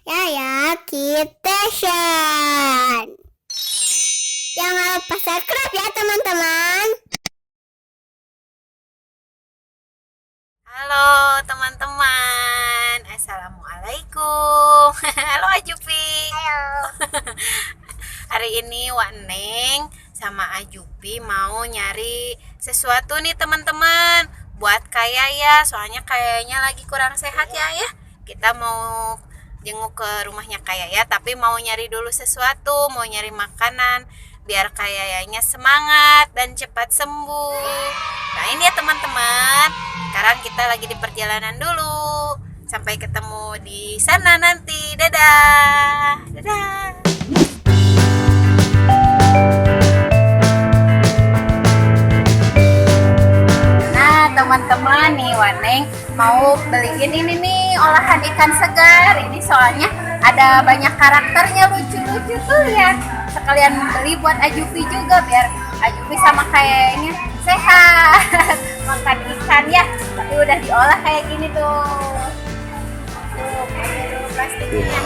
Yaya Kitchen. Jangan lupa subscribe ya teman-teman. Halo teman-teman, Assalamualaikum. Halo Ajupi. Halo. Hari ini Wak Neng sama Ajupi mau nyari sesuatu nih teman-teman, buat Kayaya. Soalnya kayaknya lagi kurang sehat ya. Kita mau jenguk ke rumahnya Kayaya, tapi mau nyari dulu sesuatu, mau nyari makanan biar Kayayanya semangat dan cepat sembuh. Nah ini ya teman-teman, sekarang kita lagi di perjalanan dulu. Sampai ketemu di sana nanti. Dadah. Dadah. Nah teman-teman, nih Waneng mau beliin ini nih olahan ikan segar. Ini soalnya ada banyak karakternya, lucu-lucu tuh ya. Sekalian beli buat Ajupi juga biar Ajupi sama kayaknya sehat. Makan ikan ya, tapi udah diolah kayak gini tuh. Tuh, pakai dulu plastiknya.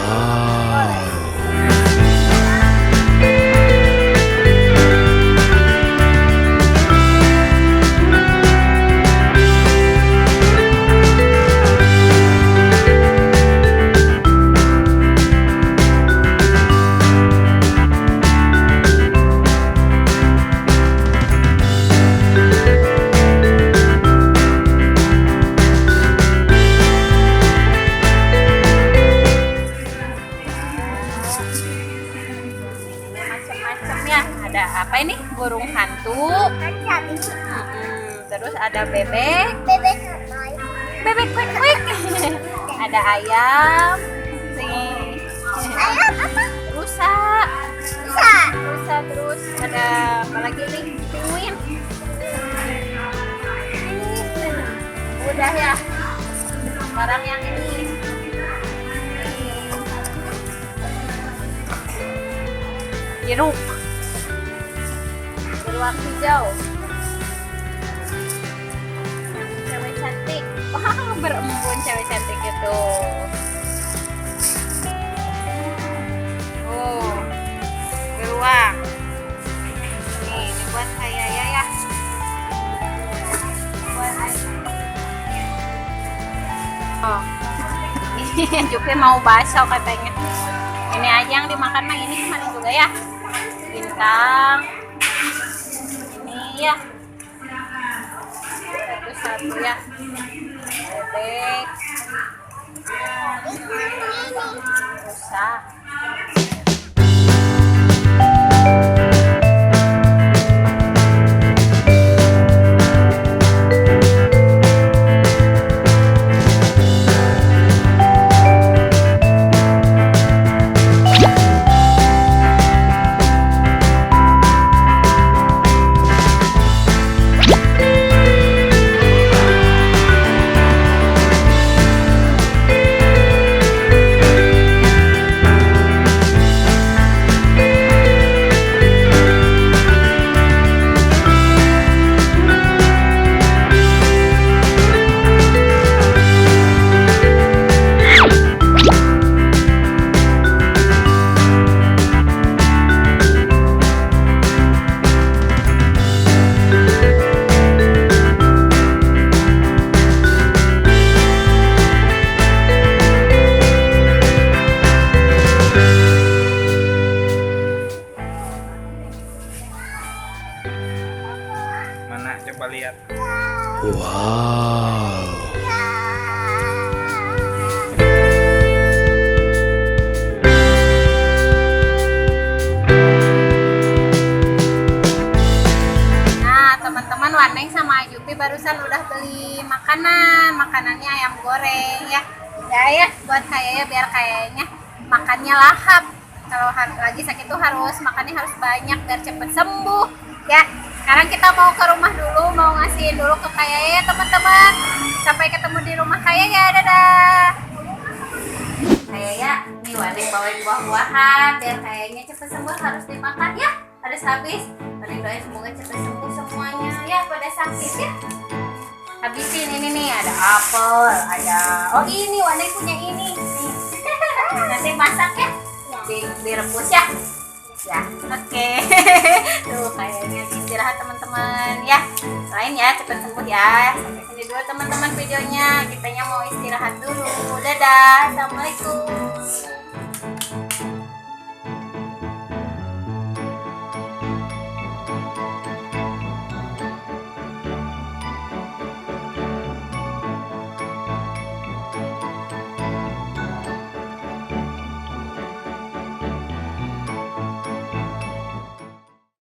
Macam-macam ya. Ada apa ini? Burung hantu. Terus ada bebek. Bebek kuek-kuek. Ada ayam. Nih. Ayam apa? Rusa. Rusa. Rusa, terus ada apa lagi nih? Penguin. Udah ya. Sekarang yang ini. Jeruk. Beruang hijau. Cewek cantik. Wah, berembun cewek cantik itu. Oh, beruang. Ini buat saya ya. Buat saya. Oh, ini Jupi mau bakso katanya. Ini aja yang dimakan mah, ini kemarin juga ya. Bintang. Ini ya. Satu ya. Bebek. Rusa. Mana coba lihat. Wow. Nah teman-teman, Waneng sama Ajupi barusan udah beli makanannya ayam goreng ya. Ya buat kayaknya biar kayaknya makannya lahap. Kalau lagi sakit tuh makannya harus banyak biar cepet sembuh ya. Sekarang kita mau ke rumah dulu, mau ngasihin dulu ke kayaknya teman-teman. Sampai ketemu di rumah kayaknya, dadah. Kayaknya nih Waneng bawain buah-buahan biar kayaknya cepet sembuh, harus dimakan ya. Harus habis. Waneng doain semoga cepet sembuh semuanya ya pada sakit ya. Habisin ini nih, ada apel, ada ini Waneng punya ini nih. Nanti masak ya? Direbus ya? Ya, oke. Tuh kayaknya istirahat teman-teman ya. Lain ya, cepat sembuh ya. Sampai sini dulu teman-teman videonya. Kitanya mau istirahat dulu. Dadah. Assalamualaikum.